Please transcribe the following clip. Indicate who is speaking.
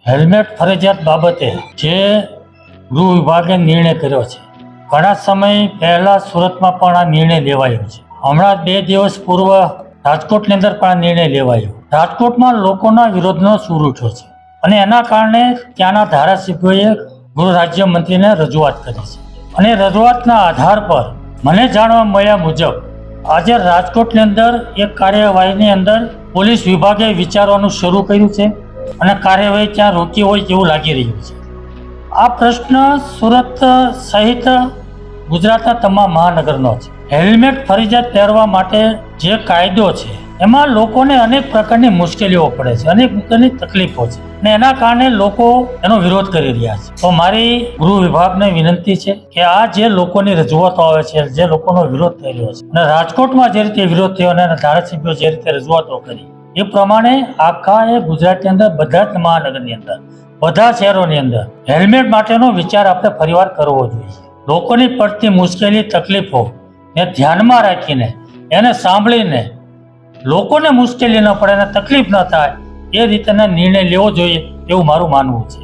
Speaker 1: Helmet ફરજિયાત બાબતે જે ગૃહ વિભાગે નિર્ણય કર્યો છે, ઘણા સમય પહેલા સુરતમાં પણ આ નિર્ણય લેવાયો છે. હમણાં 2 દિવસ પૂર્વ રાજકોટની અંદર પણ આ નિર્ણય લેવાયો. રાજકોટમાં લોકોના વિરોધનો સૂર ઉઠ્યો છે અને એના કારણે ત્યાંના ધારાસભ્યોએ ગૃહ રાજ્યમંત્રીને રજૂઆત કરી છે અને રજૂઆતના આધાર પર મને જાણવા મળ્યા મુજબ આજે રાજકોટની અંદર એક કાર્યવાહીની અંદર પોલીસ વિભાગે વિચારવાનું શરૂ કર્યું છે અને કાર્યવાહી ત્યાં રોકી હોય તેવું લાગી રહ્યું છે. આ પ્રશ્ન સુરત સહિત ગુજરાતના તમામ મહાનગરનો છે. હેલ્મેટ ફરજિયાત પહેરવા માટે જે કાયદો છે એમાં લોકોને અનેક પ્રકારની મુશ્કેલીઓ પડે છે, અનેક પ્રકારની તકલીફો છે અને એના કારણે લોકો એનો વિરોધ કરી રહ્યા છે. તો મારી ગૃહ વિભાગને વિનંતી છે કે આ જે લોકોની રજૂઆતો આવે છે, જે લોકોનો વિરોધ થઈ રહ્યો છે અને રાજકોટમાં જે રીતે વિરોધ થયો અને ધારાસભ્યો જે રીતે રજૂઆતો કરી એ પ્રમાણે આખા ગુજરાતની અંદર બધા જ મહાનગરની અંદર બધા શહેરોની અંદર હેલ્મેટ માટેનો વિચાર આપણે ફરીવાર કરવો જોઈએ. લોકોની પડતી મુશ્કેલી તકલીફો ને ધ્યાનમાં રાખીને એને સાંભળીને લોકોને મુશ્કેલી ન પડે અને તકલીફ ન થાય એ રીતેના નિર્ણય લેવો જોઈએ એવું મારું માનવું છે.